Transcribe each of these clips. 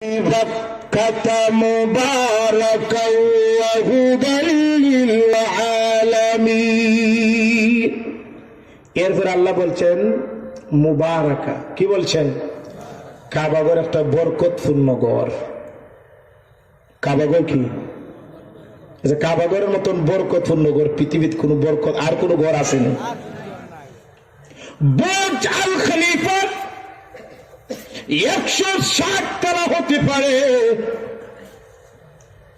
مكة مباركا وهدى للعالمين এরপর আল্লাহ বলছেন মুবারাকা। কি বলছেন? কাবা ঘর একটা বরকতপূর্ণ ঘর। কাবা ঘর কি? কাবা ঘরের মতন বরকতপূর্ণ ঘর পৃথিবীতে কোন বরকত আর কোন ঘর আছে না। বুর্জ আল খলিফা 160 তলা হতে পারে,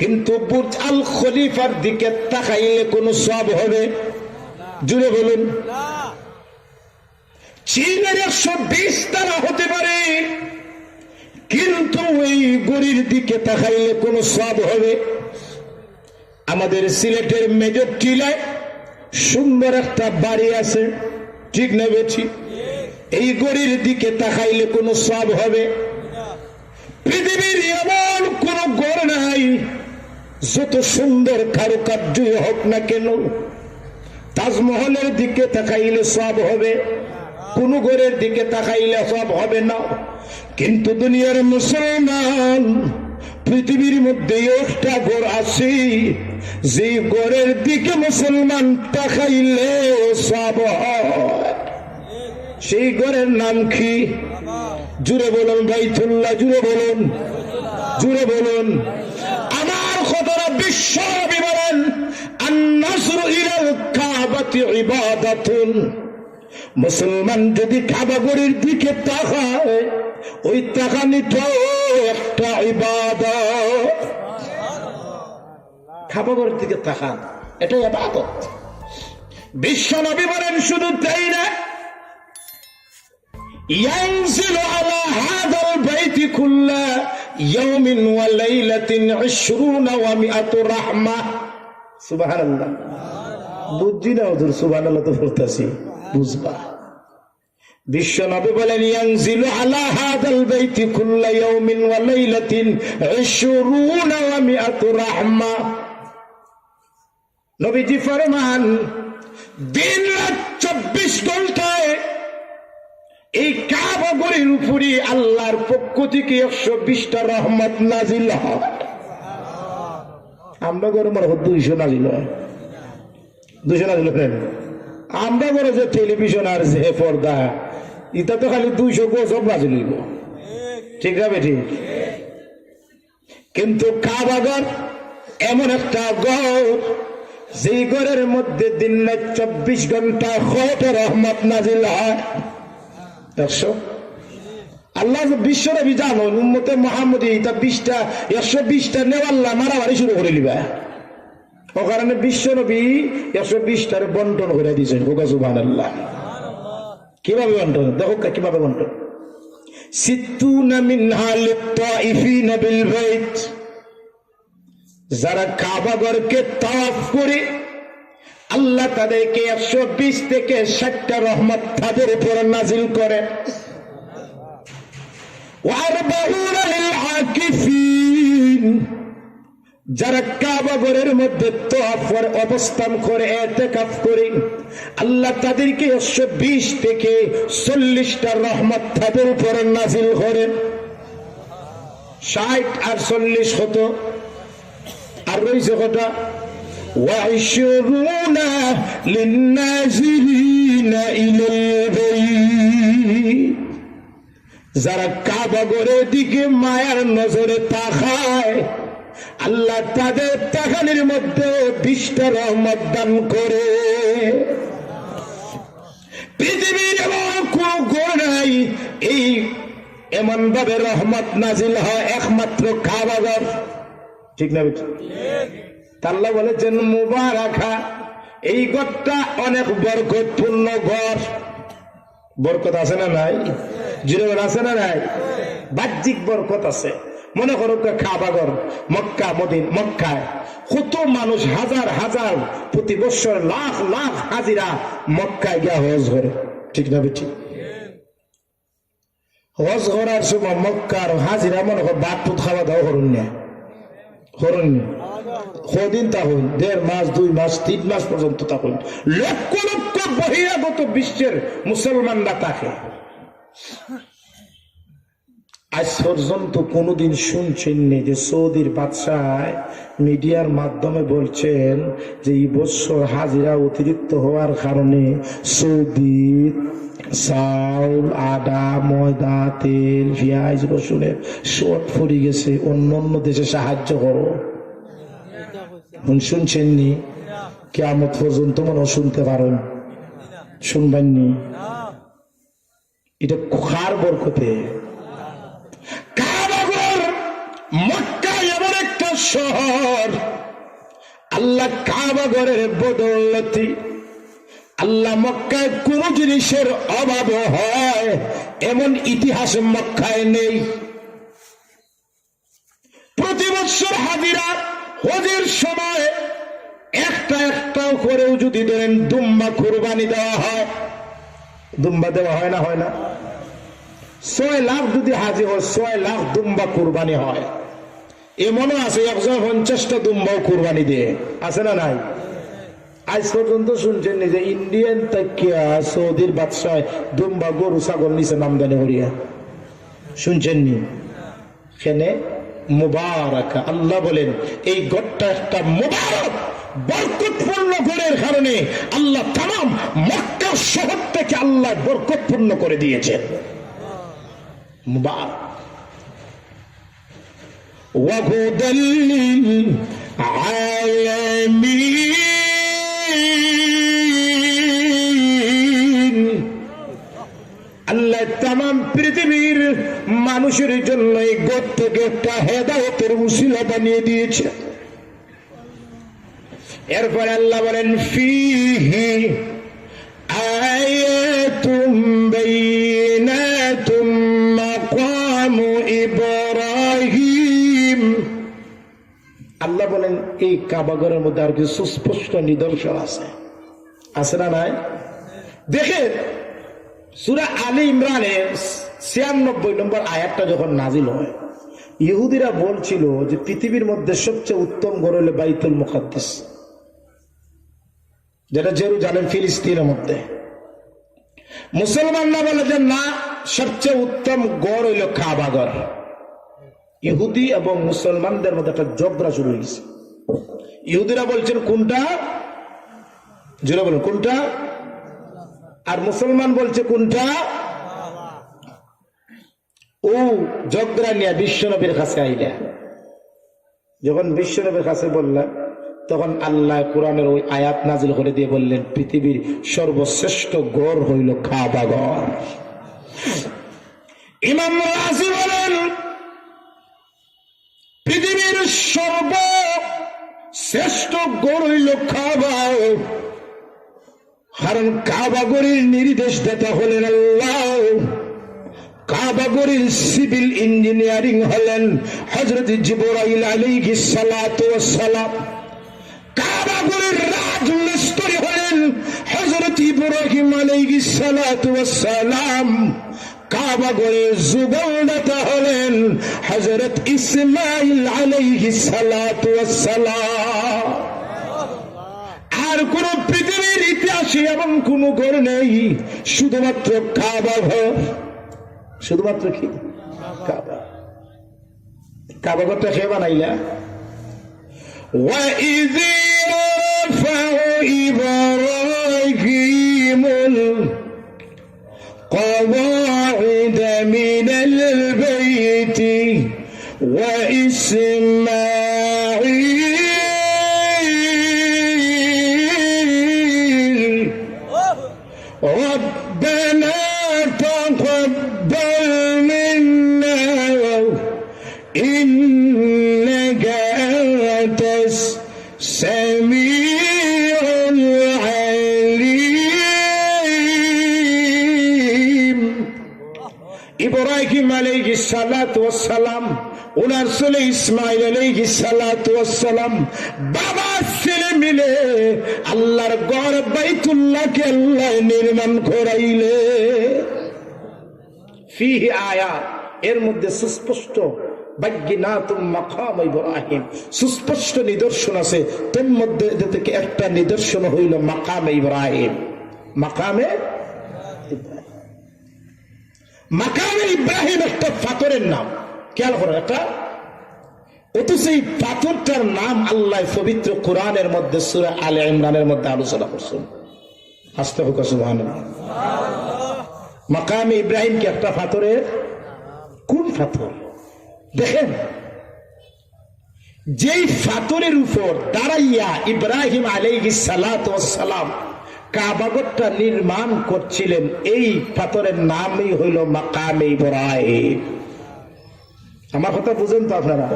কিন্তু বুর্জ আল খলিফার দিকে তাকাইলে কোন সওয়াব হবে? জুড়ে বলুন। চীনের 120 তলা হতে পারে, কিন্তু এই গড়ির দিকে তাকাইলে কোন সওয়াব হবে? আমাদের সিলেটের মেজর টিলায় সুন্দর একটা বাড়ি আছে, ঠিক না বেঠি? এই গড়ির দিকে তাকাইলে কোন সওয়াব হবে? পৃথিবীর এমন কোন গড় নাই, যত সুন্দর কারুকার্য হোক না কেন, তাজমহলের দিকে তাকাইলে সওয়াব হবে? কোন গড়ের দিকে তাকাইলে সওয়াব হবে না। কিন্তু দুনিয়ার মুসলমান, পৃথিবীর মধ্যে একটা গড় আছে, যে গড়ের দিকে মুসলমান তাকাইলে সওয়াব হয়। সেই গড়ের নাম কি? জুড়ে বলুন বাইতুল্লাহ, জুড়ে বলুন, জুড়ে বলুন। আমার কথাটা বিশ্ব নবী বলেন, আন-নাসরু ইলাল কাবাতি ইবাদাতুন। মুসলমান যদি কাবা ঘরের দিকে তাকায়, ওই তাকানিটাও একটা ইবাদত। কাবা ঘরের দিকে তাকান, এটা ইবাদত। বিশ্ব নবী বলেন শুধু তাই না, ইয়ানজিলু আলা হাযাল বাইতি কুল্লা ইয়াউমিন ওয়া লাইলাতিন 20 ওয়া 100 রাহমা। সুবহানাল্লাহ। বুঝছি না হুজুর? সুবহানাল্লাহ তো পড়তাছি, বুঝবা। বিশ্ব নবী বলেন, ইয়ানজিলু আলা হাযাল বাইতি কুল্লা ইয়াউমিন ওয়া লাইলাতিন 20 ওয়া 100 রাহমা। নবীজি ফরমান, দিন রাত 24 ঘন্টায় এই কাবা ঘরের উপরে আল্লাহর পক্ষ থেকে 120টা রহমত নাজিল হয়। আমরা ঘরে মনে হয় 200 নাজিল হয়, 200 নাজিল হয়। আমরা ঘরে যে টেলিভিশন আর যে পর্দা, এটা তো খালি 200 গজব নাজিল হইব, ঠিক আছে ঠিক? কিন্তু কাবা ঘর এমন একটা ঘর, যে ঘরের মধ্যে দিন রাত 24 ঘন্টা কত রহমত নাজিল হয়। আল্লাহ বিশ্ব নবী জানো, উম্মতে মুহাম্মদী 120টা নেওয়াল্লা মারামারি শুরু করে দিবা। ও কারণে বিশ্ব নবী 120টার বন্টন করে দিয়েছেন। সুবহানাল্লাহ। কিভাবে বন্টন? দেখো কিভাবে বন্টন। 60 মিনহা লিত-তাইফিনা বিল বাইত। যারা কাবা ঘরকে তাওয়াফ করে, আল্লাহ তাদেরকে 120 থেকে 60টা রহমত তাদের উপর নাজিল করে। যারা কাবা ঘরের মধ্যে তাওয়াফ অবস্থান করে, ইতিকাফ করে, আল্লাহ তাদেরকে 120 থেকে 40টা রহমত তাদের উপর নাজিল করেন। 60 আর 40 হতো, আর রয়েছে কটা? وعشرون للنازلين إلى البيت। যারা কাবা ঘরের দিকে মায়ার নজরে তাকায়, আল্লাহ তাদের তাকানির মধ্যে 20টা রহমত দান করে। পৃথিবীর এমন কোন ঘর নাই এই এমন ভাবে রহমত নাজিল হয়, একমাত্র কাবা ঘর, ঠিক না? আল্লাহ বলেছেন মুবারাকা, এই ঘরটা অনেক বরকতপূর্ণ ঘর। বরকত আছে না নাই? জিরোর আছে না নাই? বাহ্যিক বরকত আছে। মনে করো কাবা ঘর মক্কা, মক্কায় কত মানুষ, হাজার হাজার প্রতি বছর লাখ লাখ হাজিরা মক্কায় গিয়া হজ করে, ঠিক না বেটি? হজ করার সময় মক্কার হাজিরা মনে করো ভাত ফুট খাওয়া দাওয়া করুন না, করুন কদিন থাকুন? 1.5 মাস, 2 মাস, 3 মাস পর্যন্ত থাকুন। লক্ষ লক্ষ বহিরাগত বিশ্বের মুসলমানরা থাকে। আজ পর্যন্ত কোনোদিন শুনছেননি যে সৌদির বাদশাহ মিডিয়ার মাধ্যমে বলছেন যে এই বছর হাজিরা অতিরিক্ত হওয়ার কারণে সৌদি চাউল, আদা, ময়দা, তেল, পেঁয়াজ, রসুনের শর্ট পড়ে গেছে, অন্য অন্য দেশে সাহায্য করো। শুনছেননি? কিয়ামত পর্যন্ত মনে শুনতে পারেন, শুনবেননি। এটা কার বরকতে? কাবাগর মক্কা এমন একটা শহর, আল্লাহ কাবাগরের বদৌলতি আল্লাহ মক্কায় কোন জিনিসের অভাব হয় এমন ইতিহাস মক্কায় নেই। প্রতি বছর হাজিরা হজের সময় একটা একটাও করেও যদি ধরেন দুম্বা কুরবানি দেওয়া হয়, দুম্বা দেওয়া হয় না? হয় না? 6 লাখ যদি হাজি হয় 6 লাখ দুম্বা কুরবানি হয়। এমনও আছে 150টা দুম্বাও কুরবানি দিয়ে, আছে না নাই? আজ পর্যন্ত শুনছেন যে ইন্ডিয়ান তাকিয়া সৌদির বাদশাহ দুম্বা গরু ছাগল নিচে নামদানি করিয়া, শুনছেননি? কেন? মুবারক। আল্লাহ বলেন এই গড়টা একটা মুবারক বরকতপূর্ণ গড়ের কারণে আল্লাহ তামাম মক্কা শহর থেকে আল্লাহ বরকতপূর্ণ করে দিয়েছেন। মুবারক ওয়া হুদাল লিল আলামিন। আল্লাহ তামাম পৃথিবীর মানুষের জন্য এই গড় থেকে একটা হেদায়েতের উসিলা বানিয়ে দিয়েছে। এরপর আল্লাহ বলেন ফিহি আয়াতুম বাইনাতুম মাকামু ইব্রাহিম। আল্লাহ বলেন এই কাবাগরের মধ্যে আর কিছু সুস্পষ্ট নিদর্শন আছে, আছে না নাই? দেখেন সূরা আলী ইমরানের 96 নম্বর আয়াতটা যখন নাজিল হয়, ইহুদিরা বলছিল যে পৃথিবীর মধ্যে সবচেয়ে উত্তম ঘর হলো বাইতুল মুকাদ্দাস, যেটা জেরুজালেম ফিলিস্তিনের মধ্যে। মুসলমানরা বলে যে না, সবচেয়ে উত্তম গড় হইল কাবাগর। ইহুদি এবং মুসলমানদের মধ্যে একটা ঝগড়া শুরু হয়েছে। ইহুদিরা বলছেন কোনটা, জোরে বলেন কোনটা, আর মুসলমান বলছে কোনটা। ও ঝগড়া নিয়ে বিশ্বনবীর কাছে আইলা, যখন বিশ্বনবীর কাছে বললাম তখন আল্লাহ কোরআনের ওই আয়াত নাজিল করে দিয়ে বললেন পৃথিবীর সর্বশ্রেষ্ঠ গড় হইল কাবাগর। ইমাম রাজি বলেন পৃথিবীর সর্বশ্রেষ্ঠ গড় হইল কাবা, কারণ কাবাগরের নির্দেশ দাতা হলেন আল্লাহ। কাবাগরের সিভিল ইঞ্জিনিয়ারিং হলেন হযরত জিবরাইল আলাইহিস সালাতু ওয়াস সালাম। কাবাগরের রাজমিস্ত্রি হলেন হযরত ইব্রাহিম আলাইহিস সালাতু ওয়াস সালাম। কাবাগরের যুগলদাতা হলেন হযরত ইসমাঈল আলাইহিস সালাতু ওয়াস সালাম। আর কোন পৃথিবীর ইতিহাসে এমন কোন ঘর নেই, শুধুমাত্র কাবা ঘর। শুধুমাত্র কি কাবা? কাবা ঘরটা কে বানাইলা? وَإِذْ يَرْفَعُ إِبْرَاهِيمُ الْقَوَاعِدَ مِنَ الْبَيْتِ وَإِسْمَاعِيلُ رَبَّنَا تَقَبَّلْ مِنَّا إِنَّكَ أنت السميع العليم। ইব্রাহিম আলাইহিস সালাতু ওয়াস সালাম, ওনার ছেলে ইসমাঈল আলাইহিস সালাতু ওয়াস সালাম, বাবা ছেলে মিলে আল্লাহর ঘর বাইতুল্লাহকে আল্লাহ নির্মাণ করাইলে। ফিহি আয়াত, এর মধ্যে সুস্পষ্ট বাগ্যিনাতুম মাকাম ইব্রাহিম, সুস্পষ্ট নিদর্শন আছে। তোর মধ্যে থেকে একটা নিদর্শন হইল মাকামে ইব্রাহিম। মাকামে মাকামে ইব্রাহিম একটা পাথরের নাম, খেয়াল করো একটা। অথচ এই পাথরটার নাম আল্লাহ পবিত্র কোরআনের মধ্যে সূরা আলে ইমরানের মধ্যে আলোচনা করছেন। আস্তে হোক সুবহানাল্লাহ। মাকামে ইব্রাহিম কি একটা পাথরের? কোন পাথর? দেখেন, যেই পাথরের উপর দাঁড়াইয়া ইব্রাহিম আলাইহিস সালাতু ওয়াস সালাম কাবাগরটা নির্মাণ করছিলেন, এই পাথরের নামই হইল মাকামে ইব্রাহিম। আমার কথা বুঝেন তো আপনারা?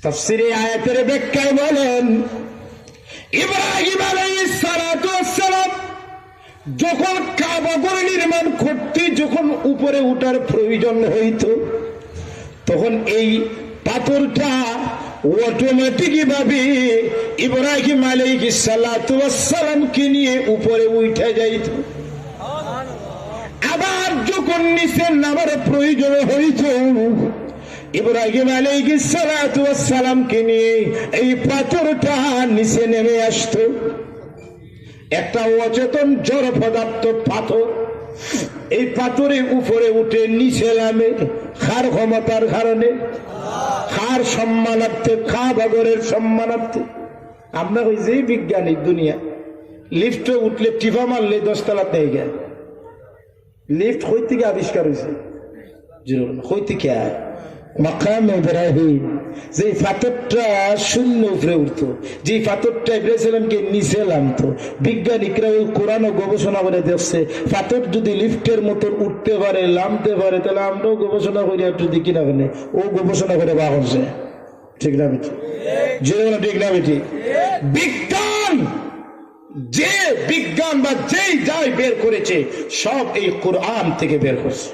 তাফসীরে আয়াতের ব্যাখ্যায় বলেন, ইব্রাহিম আলাইহিস সালাতু ওয়াস সালাম যখন কাবাগর নির্মাণ করতে যখন উপরে উঠার প্রয়োজন হইত, তখন এই পাথরটা অটোমেটিক ভাবে ইব্রাহিম আলাইহিস সালাতু ওয়াস সালামকে নিয়ে উপরে উঠে যাইত। আবার যখন নিচে নামার প্রয়োজন হইত, ইব্রাহিম আলাইহিস সালাতু ওয়াস সালামকে নিয়ে এই পাথরটা নিচে নেমে আসতো। একটা অচেতন জড় পদার্থ পাথর, এই পাথরের উপরে উঠে নিচে নামে কার ক্ষমতার কারণে? কার সম্মানার্থে? কাবাগরের সম্মানার্থে। আমরা ওই যে বিজ্ঞানিক দুনিয়া, লিফটে উঠলে টিপা মারলে 10 তলা পেয়ে গেল। লিফট কই থেকে আবিষ্কার হয়েছে? কই থেকে? মাকামে ইব্রাহিম। যে পাথরটা শূন্য উপরে উঠতো, যে পাথরটা ইব্রাহিমকে নিচে নামতো, বিজ্ঞানিকরা ওই কোরআন গবেষণা করে দেখছে পাথর যদি লিফটের মতো উঠতে পারে, নামতে পারে, তাহলে আমরাও গবেষণা করি একটু দেখি না কেন? ও গবেষণা করে বা করছে। ঠিক না বেটি? জীবনে ঠিক না বেটি? বিজ্ঞান, যে বিজ্ঞান বা যেই যাই বের করেছে সব এই কোরআন থেকে বের করছে।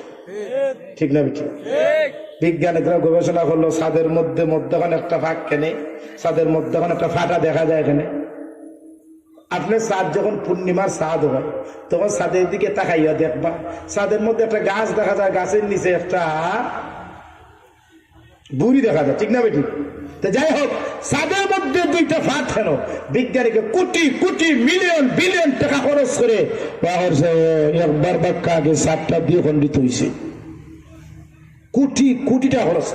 ঠিক না বেটি? বিজ্ঞানীরা গবেষণা করলো ছাদের মধ্যখানে একটা ফাঁক, কেনে ছাদের মধ্যখানে একটা ফাটা দেখা যায়। এখানে আপনি ছাদ যখন পূর্ণিমার ছাদ হয় তখন ছাদের দিকে তাকাইয়া দেখবা ছাদের মধ্যে একটা গাছ দেখা যায়, গাছের নিচে একটা বুড়ি দেখা যায়। ঠিক না বেটি? তো যাই হোক, ছাদের মধ্যে দুইটা ফাঁক কেন? বিজ্ঞানীকে কোটি কোটি মিলিয়ন বিলিয়ন টাকা খরচ করে একবার বাক্কা আগে ছাদটা দিয়ে খণ্ডিত হয়েছে। কোটি কোটি টাকা খরচ।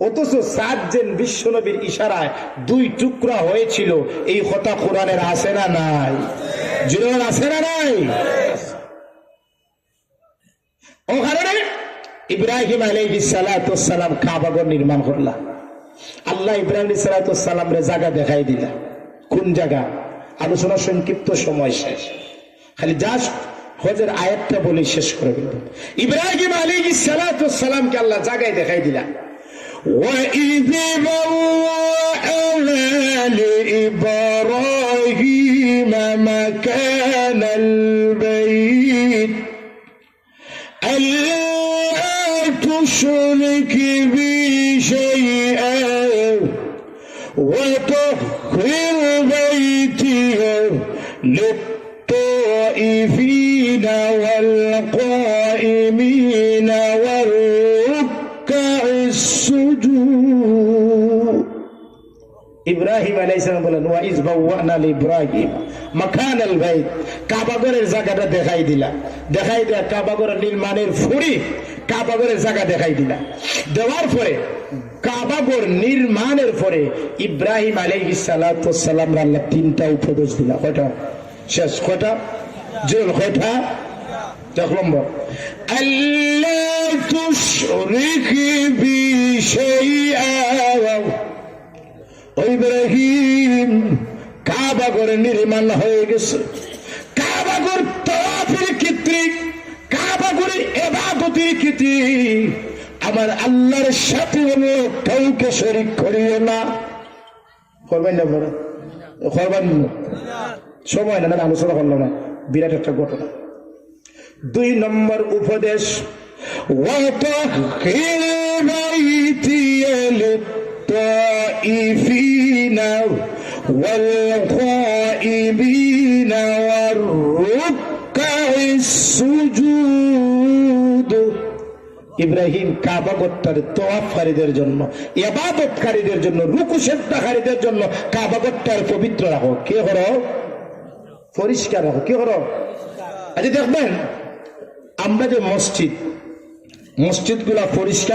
অথচ সাত যেন বিশ্বনবীর ইশারায় 2 টুকরা হয়েছিল, এই কথা কোরআনের আছে না নাই? জীবন আছে না নাই? ও কারণে ইব্রাহিম আলাইহিস সালাতু ওয়াস সালাম কাবাগর নির্মাণ করলা। আল্লাহ ইব্রাহিম আলাইহিস সালাতু ওয়াস সালামরে জায়গা দেখাই দিলা। কোন জায়গা? আলোচনা সংক্ষিপ্ত, সময় শেষ, খালি জাস্ট হজের আয়াতটা বলে শেষ করে দিল। ইব্রাহিম আলাইহিস সালাতু ওয়াস সালামকে আল্লাহ জায়গায় দেখাই দিলা। وَإِذْ بَوَّأْنَا لِإِبْرَاهِيمَ مَكَانَ الْبَيْتِ أَلَّا تُشْرِكْ بِي شَيْئًا وَطَهِّرْ بَيْتِيَ لِلطَّائِفِينَ وَالْقَائِمِينَ وَالرُّكَّعِ السُّجُودِ। ইব্রাহিম আলাইহিস সালাম বলেন, ওয়া ইজ বাওয়ানা লিইব্রাহিম মাকানাল বাইত, কাবাগরের জায়গাটা দেখাই দিলা। দেখাই দেয়া কাবাগরের নির্মাণের ফুরি কাবাগরের জায়গা দেখাই দিলা। দেওয়ার পরে কাবাগর নির্মাণের পরে ইব্রাহিম আলাইহিস সালাতু ওয়াস সালাম আল্লাহ 3টা উপদেশ দিলা। কয়টা? শেষ কয়টা? জেল কয়টা? 1 নম্বর, আল্লা তুশরিক বি শাইআ। ইব্রাহিম, কাবাগর নির্মাণ হয়ে গেছে, কাবাগর তাওয়াফের ক্ষেত্রে, কাবাগর ইবাদতের ক্ষেত্রে আমার আল্লাহর সাথে কাউকে শরীক করিও না। করবেন না আপনারা? করবেন না? সময় না, আলোচনা করলো না, বিরাট একটা ঘটনা। 2 নম্বর উপদেশ, ওয়াতাহির বাইতিয়া للطائفين والقائمين والركع السجود। ইব্রাহিম কাবাগরটার তওয়াফকারীদের জন্য, ইবাদতকারীদের জন্য, রুকু সেজদাকারীদের জন্য কাবাগরটার পবিত্র রাখো। কে করো? পরিষ্কার রাখো। কে করো? আজ দেখবেন আমরা যে মসজিদগুলা পরিষ্কার